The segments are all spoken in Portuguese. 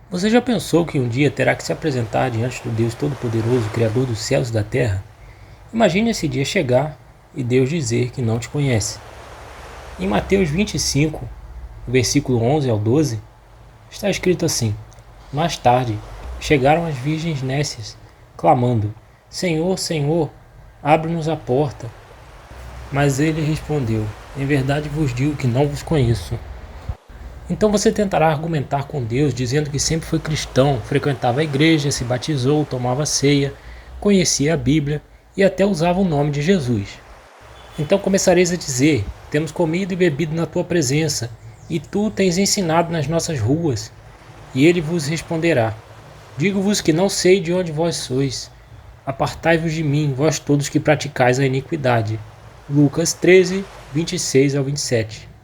Você já pensou que um dia terá que se apresentar diante do Deus Todo-Poderoso, Criador dos céus e da terra? Imagine esse dia chegar e Deus dizer que não te conhece. Em Mateus 25, versículo 11 ao 12, está escrito assim: Mais tarde, chegaram as virgens nécias, clamando: Senhor, Senhor, abre-nos a porta. Mas ele respondeu: Em verdade vos digo que não vos conheço. Então você tentará argumentar com Deus dizendo que sempre foi cristão, frequentava a igreja, se batizou, tomava ceia, conhecia a Bíblia e até usava o nome de Jesus. Então começareis a dizer: Temos comido e bebido na tua presença, e tu tens ensinado nas nossas ruas. E ele vos responderá: Digo-vos que não sei de onde vós sois. Apartai-vos de mim, vós todos que praticais a iniquidade. Lucas 13, 26 ao 27.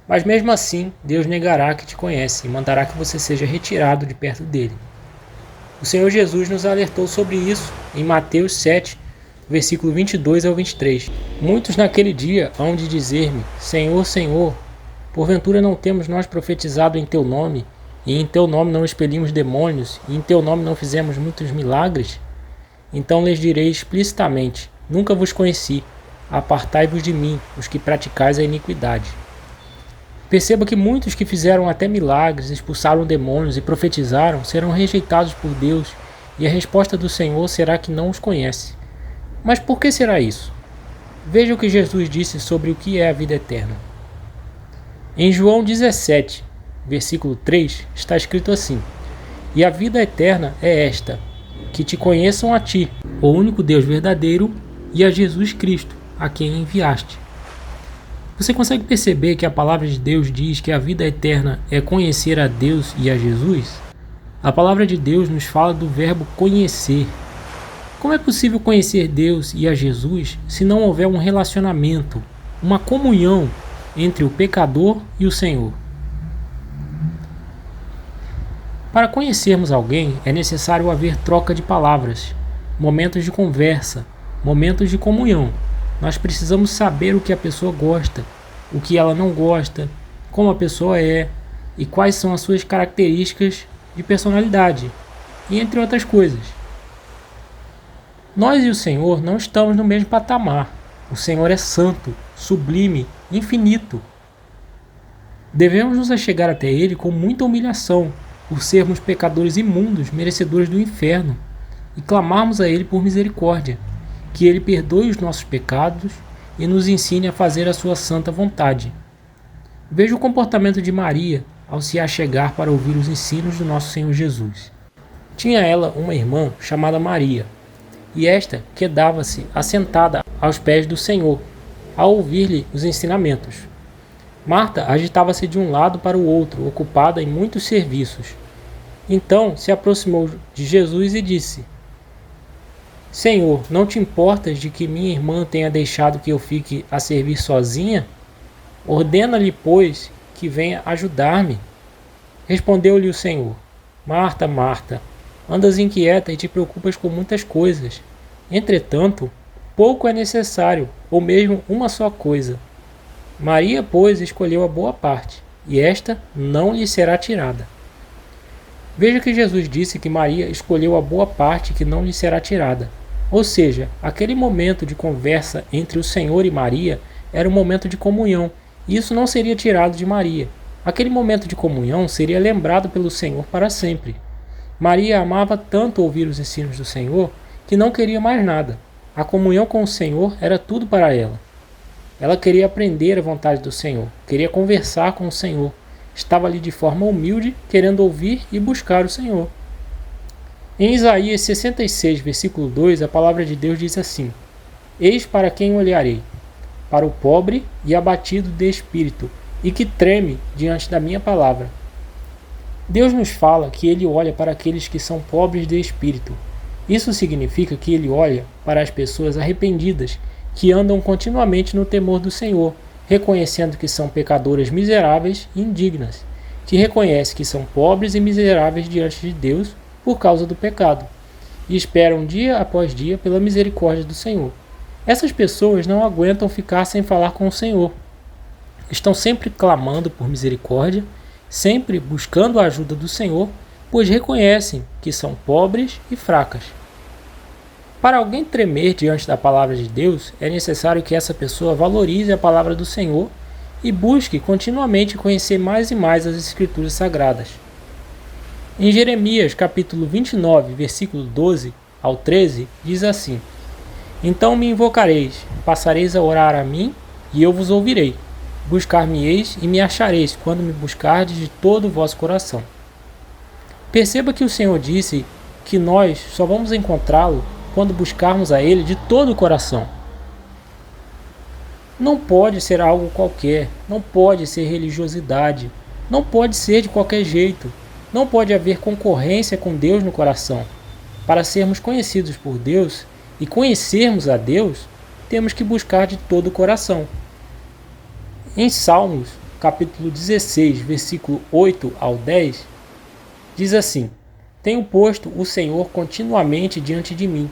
Mas mesmo assim, Deus negará que te conhece e mandará que você seja retirado de perto dele. O Senhor Jesus nos alertou sobre isso em Mateus 7, versículo 22 ao 23. Muitos naquele dia hão de dizer-me: Senhor, Senhor, porventura não temos nós profetizado em teu nome, e em teu nome não expelimos demônios, e em teu nome não fizemos muitos milagres? Então lhes direi explicitamente: Nunca vos conheci. Apartai-vos de mim, os que praticais a iniquidade. Perceba que muitos que fizeram até milagres, expulsaram demônios e profetizaram serão rejeitados por Deus, e a resposta do Senhor será que não os conhece. Mas por que será isso? Veja o que Jesus disse sobre o que é a vida eterna. Em João 17, versículo 3, está escrito assim: E a vida eterna é esta, que te conheçam a ti, o único Deus verdadeiro, e a Jesus Cristo, a quem enviaste. Você consegue perceber que a palavra de Deus diz que a vida eterna é conhecer a Deus e a Jesus? A palavra de Deus nos fala do verbo conhecer. Como é possível conhecer Deus e a Jesus se não houver um relacionamento, uma comunhão entre o pecador e o Senhor? Para conhecermos alguém é necessário haver troca de palavras, momentos de conversa, momentos de comunhão. Nós precisamos saber o que a pessoa gosta, o que ela não gosta, como a pessoa é e quais são as suas características de personalidade, e entre outras coisas. Nós e o Senhor não estamos no mesmo patamar. O Senhor é santo, sublime, infinito. Devemos nos achegar até Ele com muita humilhação, por sermos pecadores imundos, merecedores do inferno, e clamarmos a Ele por misericórdia, que Ele perdoe os nossos pecados e nos ensine a fazer a sua santa vontade. Veja o comportamento de Maria ao se achegar para ouvir os ensinos do nosso Senhor Jesus. Tinha ela uma irmã chamada Maria, e esta quedava-se assentada aos pés do Senhor, a ouvir-lhe os ensinamentos. Marta agitava-se de um lado para o outro, ocupada em muitos serviços. Então se aproximou de Jesus e disse: Senhor, não te importas de que minha irmã tenha deixado que eu fique a servir sozinha? Ordena-lhe, pois, que venha ajudar-me. Respondeu-lhe o Senhor: Marta, Marta, andas inquieta e te preocupas com muitas coisas. Entretanto, pouco é necessário, ou mesmo uma só coisa. Maria, pois, escolheu a boa parte, e esta não lhe será tirada. Veja que Jesus disse que Maria escolheu a boa parte que não lhe será tirada. Ou seja, aquele momento de conversa entre o Senhor e Maria era um momento de comunhão, e isso não seria tirado de Maria. Aquele momento de comunhão seria lembrado pelo Senhor para sempre. Maria amava tanto ouvir os ensinos do Senhor que não queria mais nada. A comunhão com o Senhor era tudo para ela. Ela queria aprender a vontade do Senhor, queria conversar com o Senhor. Estava ali de forma humilde, querendo ouvir e buscar o Senhor. Em Isaías 66, versículo 2, a palavra de Deus diz assim: Eis para quem olharei, para o pobre e abatido de espírito, e que treme diante da minha palavra. Deus nos fala que Ele olha para aqueles que são pobres de espírito. Isso significa que Ele olha para as pessoas arrependidas, que andam continuamente no temor do Senhor, reconhecendo que são pecadoras miseráveis e indignas, que reconhecem que são pobres e miseráveis diante de Deus por causa do pecado, e esperam dia após dia pela misericórdia do Senhor. Essas pessoas não aguentam ficar sem falar com o Senhor. Estão sempre clamando por misericórdia, sempre buscando a ajuda do Senhor, pois reconhecem que são pobres e fracas. Para alguém tremer diante da palavra de Deus, é necessário que essa pessoa valorize a palavra do Senhor e busque continuamente conhecer mais e mais as Escrituras Sagradas. Em Jeremias capítulo 29, versículo 12 ao 13, diz assim: Então me invocareis, passareis a orar a mim, e eu vos ouvirei. Buscar-me-eis e me achareis, quando me buscardes de todo o vosso coração. Perceba que o Senhor disse que nós só vamos encontrá-lo quando buscarmos a Ele de todo o coração. Não pode ser algo qualquer, não pode ser religiosidade, não pode ser de qualquer jeito, não pode haver concorrência com Deus no coração. Para sermos conhecidos por Deus e conhecermos a Deus, temos que buscar de todo o coração. Em Salmos, capítulo 16, versículo 8 ao 10, diz assim: Tenho posto o Senhor continuamente diante de mim,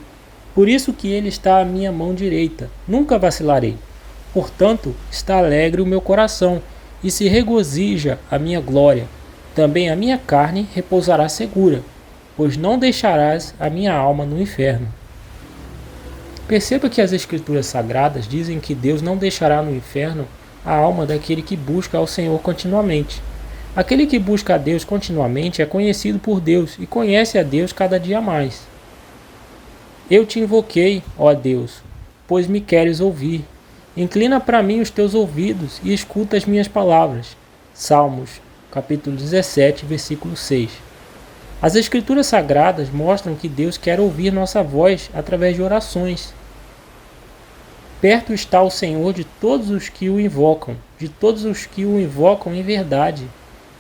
por isso que Ele está à minha mão direita, nunca vacilarei. Portanto, está alegre o meu coração, e se regozija a minha glória. Também a minha carne repousará segura, pois não deixarás a minha alma no inferno. Perceba que as Escrituras Sagradas dizem que Deus não deixará no inferno a alma daquele que busca ao Senhor continuamente. Aquele que busca a Deus continuamente é conhecido por Deus e conhece a Deus cada dia mais. Eu te invoquei, ó Deus, pois me queres ouvir. Inclina para mim os teus ouvidos e escuta as minhas palavras. Salmos, capítulo 17, versículo 6. As Escrituras Sagradas mostram que Deus quer ouvir nossa voz através de orações. Perto está o Senhor de todos os que o invocam, de todos os que o invocam em verdade.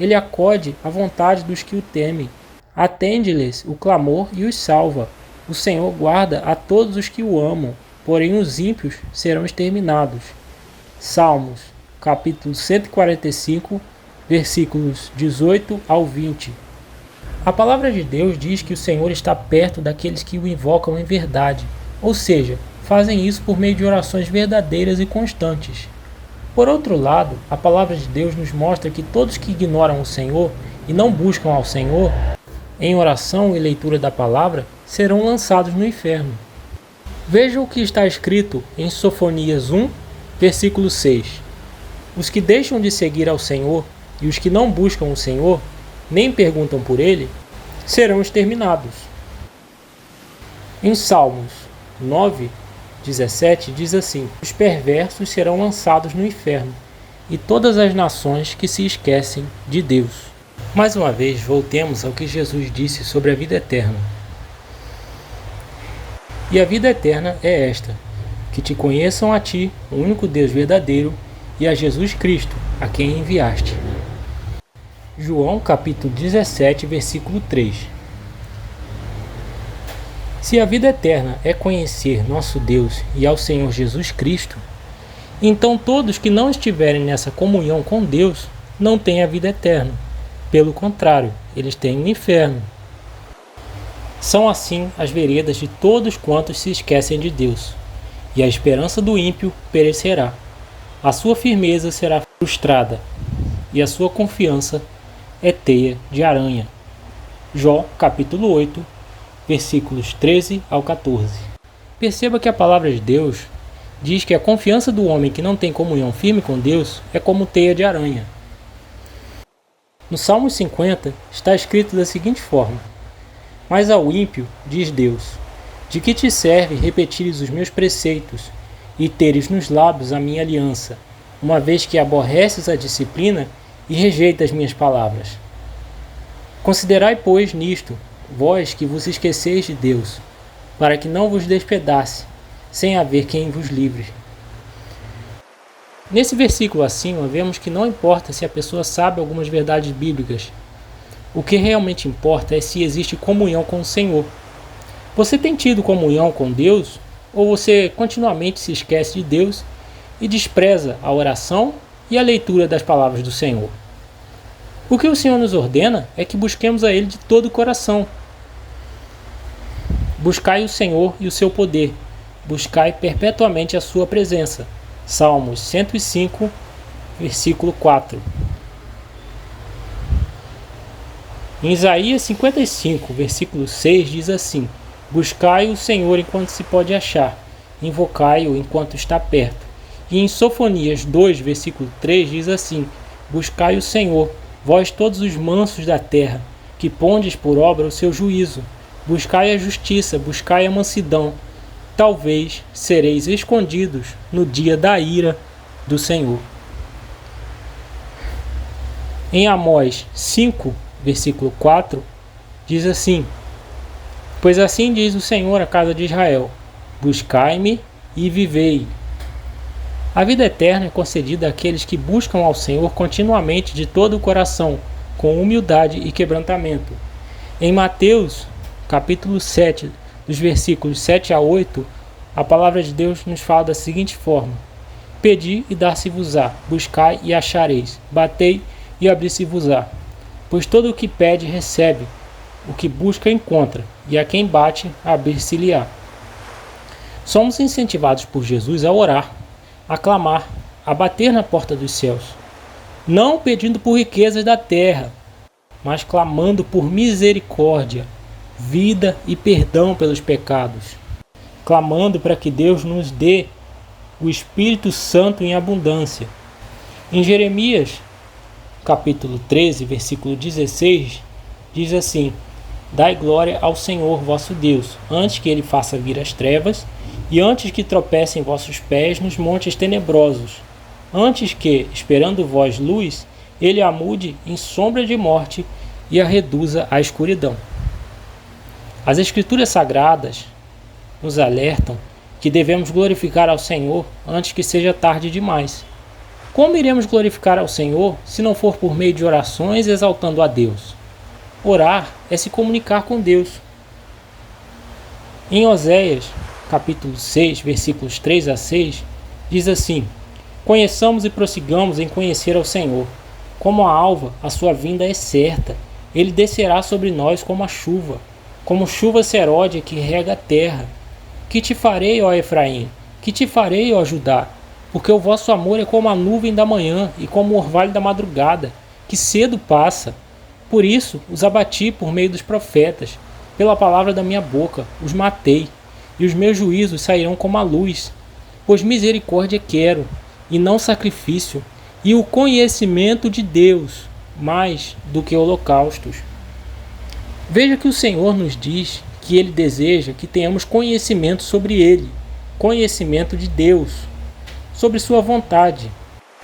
Ele acode à vontade dos que o temem. Atende-lhes o clamor e os salva. O Senhor guarda a todos os que o amam, porém os ímpios serão exterminados. Salmos, capítulo 145, versículos 18 ao 20. A palavra de Deus diz que o Senhor está perto daqueles que o invocam em verdade, ou seja, fazem isso por meio de orações verdadeiras e constantes. Por outro lado, a palavra de Deus nos mostra que todos que ignoram o Senhor e não buscam ao Senhor, em oração e leitura da palavra, serão lançados no inferno. Veja o que está escrito em Sofonias 1, versículo 6. Os que deixam de seguir ao Senhor e os que não buscam o Senhor, nem perguntam por Ele, serão exterminados. Em Salmos 9, 17 diz assim: Os perversos serão lançados no inferno, e todas as nações que se esquecem de Deus. Mais uma vez, voltemos ao que Jesus disse sobre a vida eterna. E a vida eterna é esta: que te conheçam a ti, o único Deus verdadeiro, e a Jesus Cristo, a quem enviaste. João capítulo 17, versículo 3. Se a vida eterna é conhecer nosso Deus e ao Senhor Jesus Cristo, então todos que não estiverem nessa comunhão com Deus não têm a vida eterna. Pelo contrário, eles têm o inferno. São assim as veredas de todos quantos se esquecem de Deus, e a esperança do ímpio perecerá. A sua firmeza será frustrada, e a sua confiança é teia de aranha. Jó, capítulo 8, versículos 13 ao 14. Perceba que a palavra de Deus diz que a confiança do homem que não tem comunhão firme com Deus é como teia de aranha. No Salmo 50 está escrito da seguinte forma: Mas ao ímpio, diz Deus, de que te serve repetires os meus preceitos e teres nos lábios a minha aliança, uma vez que aborreces a disciplina e rejeitas as minhas palavras? Considerai, pois, nisto, vós que vos esqueceis de Deus, para que não vos despedace, sem haver quem vos livre. Nesse versículo acima, vemos que não importa se a pessoa sabe algumas verdades bíblicas. O que realmente importa é se existe comunhão com o Senhor. Você tem tido comunhão com Deus, ou você continuamente se esquece de Deus e despreza a oração e a leitura das palavras do Senhor? O que o Senhor nos ordena é que busquemos a Ele de todo o coração. Buscai o Senhor e o seu poder. Buscai perpetuamente a sua presença. Salmos 105, versículo 4. Em Isaías 55, versículo 6 diz assim: Buscai o Senhor enquanto se pode achar, invocai-o enquanto está perto. E em Sofonias 2, versículo 3 diz assim: Buscai o Senhor, vós todos os mansos da terra, que pondes por obra o seu juízo. Buscai a justiça, buscai a mansidão. Talvez sereis escondidos no dia da ira do Senhor. Em Amós 5, versículo 4, diz assim: Pois assim diz o Senhor à casa de Israel: Buscai-me e vivei. A vida eterna é concedida àqueles que buscam ao Senhor continuamente de todo o coração, com humildade e quebrantamento. Em Mateus, capítulo 7, dos versículos 7 a 8, a palavra de Deus nos fala da seguinte forma: Pedi e dar-se-vos-á, buscai e achareis, batei e abrir-se-vos-á. Pois todo o que pede recebe, o que busca encontra, e a quem bate abrir-se-lhe-á. Somos incentivados por Jesus a orar, a clamar, a bater na porta dos céus, não pedindo por riquezas da terra, mas clamando por misericórdia, vida e perdão pelos pecados, clamando para que Deus nos dê o Espírito Santo em abundância. Em Jeremias, capítulo 13, versículo 16, diz assim: Dai glória ao Senhor vosso Deus, antes que ele faça vir as trevas, e antes que tropecem vossos pés nos montes tenebrosos, antes que, esperando vós luz, ele a mude em sombra de morte e a reduza à escuridão. As Escrituras Sagradas nos alertam que devemos glorificar ao Senhor antes que seja tarde demais. Como iremos glorificar ao Senhor se não for por meio de orações exaltando a Deus? Orar é se comunicar com Deus. Em Oséias, capítulo 6, versículos 3 a 6, diz assim: Conheçamos e prossigamos em conhecer ao Senhor. Como a alva, a sua vinda é certa. Ele descerá sobre nós como chuva seródia que rega a terra. Que te farei, ó Efraim? Que te farei, ó Judá? Porque o vosso amor é como a nuvem da manhã e como o orvalho da madrugada, que cedo passa. Por isso os abati por meio dos profetas, pela palavra da minha boca os matei, e os meus juízos sairão como a luz. Pois misericórdia quero, e não sacrifício, e o conhecimento de Deus, mais do que holocaustos. Veja que o Senhor nos diz que Ele deseja que tenhamos conhecimento sobre Ele, conhecimento de Deus, sobre Sua vontade.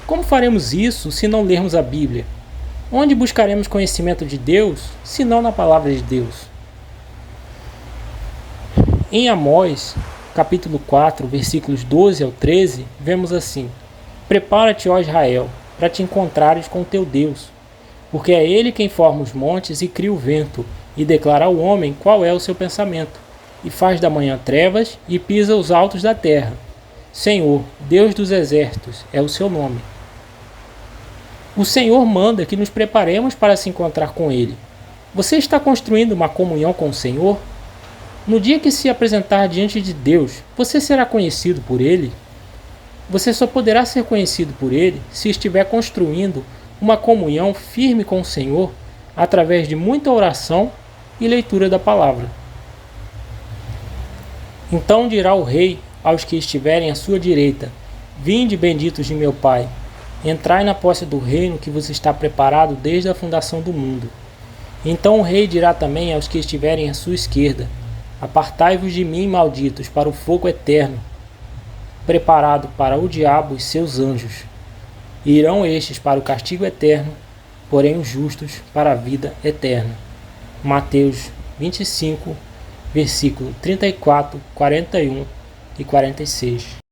Como faremos isso se não lermos a Bíblia? Onde buscaremos conhecimento de Deus, se não na palavra de Deus? Em Amós, capítulo 4, versículos 12 ao 13, vemos assim: Prepara-te, ó Israel, para te encontrares com teu Deus, porque é Ele quem forma os montes e cria o vento, e declara ao homem qual é o seu pensamento, e faz da manhã trevas e pisa os altos da terra. Senhor, Deus dos exércitos, é o seu nome. O Senhor manda que nos preparemos para se encontrar com Ele. Você está construindo uma comunhão com o Senhor? No dia que se apresentar diante de Deus, você será conhecido por Ele? Você só poderá ser conhecido por Ele se estiver construindo uma comunhão firme com o Senhor através de muita oração e leitura da palavra. Então dirá o Rei aos que estiverem à sua direita: Vinde, benditos de meu Pai, entrai na posse do reino que vos está preparado desde a fundação do mundo. Então o Rei dirá também aos que estiverem à sua esquerda: Apartai-vos de mim, malditos, para o fogo eterno, preparado para o diabo e seus anjos. Irão estes para o castigo eterno, porém os justos para a vida eterna. Mateus 25, versículo 34, 41 e 46.